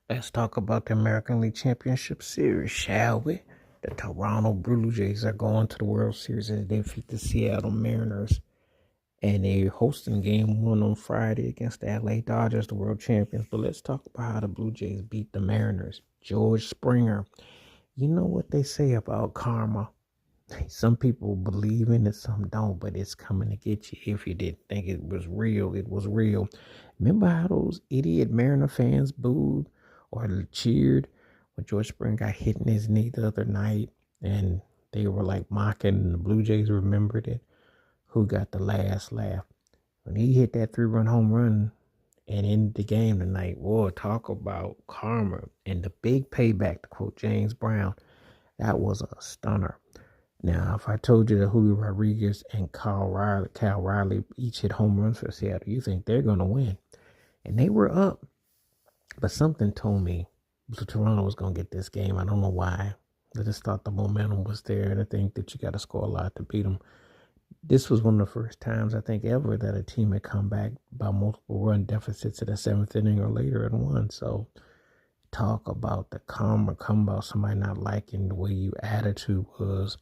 Let's talk about the American League Championship Series, shall we? The Toronto Blue Jays are going to the World Series as they defeat the Seattle Mariners. And they're hosting game one on Friday against the LA Dodgers, the world champions. But let's talk about how the Blue Jays beat the Mariners. George Springer. You know what they say about karma. Some people believe in it, some don't, but it's coming to get you. If you didn't think it was real, it was real. Remember how those idiot Mariner fans booed or cheered when George Springer got hit in his knee the other night, and they were like mocking, and the Blue Jays remembered it? Who got the last laugh? When he hit that 3-run home run and ended the game tonight, boy, talk about karma and the big payback, to quote James Brown. That was a stunner. Now, if I told you that Julio Rodriguez and Cal Riley each hit home runs for Seattle, you think they're going to win. And they were up. But something told me Toronto was going to get this game. I don't know why. I just thought the momentum was there. And I think that you got to score a lot to beat them. This was one of the first times, I think, ever that a team had come back by multiple run deficits in the seventh inning or later and won. So talk about the karma, come about somebody not liking the way your attitude was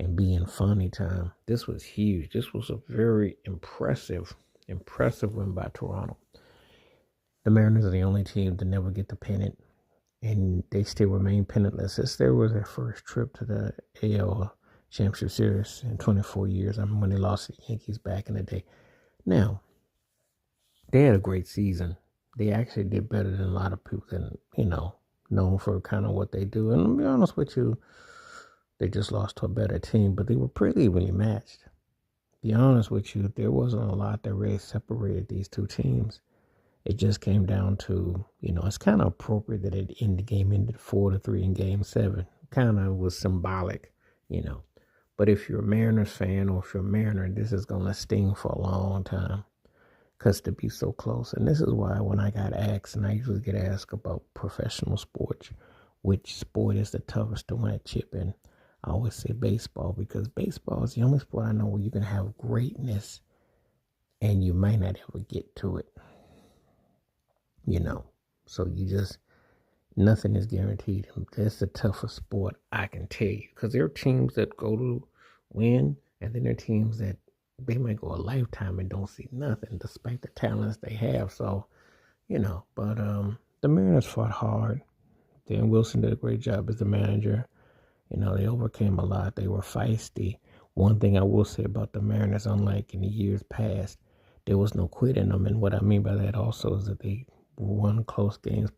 and being funny time. This was huge. This was a very impressive win by Toronto. The Mariners are the only team to never get the pennant, and they still remain pennantless. This there was their first trip to the AL Championship Series in 24 years. I remember when they lost to the Yankees back in the day. Now, they had a great season. They actually did better than a lot of people that, known for kind of what they do. And to be honest with you, they just lost to a better team, but they were pretty evenly matched. To be honest with you, there wasn't a lot that really separated these two teams. It just came down to, it's kind of appropriate that the game ended 4-3 in game 7. Kind of was symbolic, But if you're a Mariners fan or if you're a Mariner, this is going to sting for a long time because to be so close. And this is why when I got asked, and I usually get asked about professional sports, which sport is the toughest to win a chip in, I always say baseball, because baseball is the only sport I know where you can have greatness and you might not ever get to it. So nothing is guaranteed. That's the toughest sport, I can tell you, because there are teams that go to win, and then there are teams that they might go a lifetime and don't see nothing despite the talents they have. So, but the Mariners fought hard. Dan Wilson did a great job as the manager. They overcame a lot. They were feisty. One thing I will say about the Mariners, unlike in the years past, there was no quit in them. And what I mean by that also is that they won close games.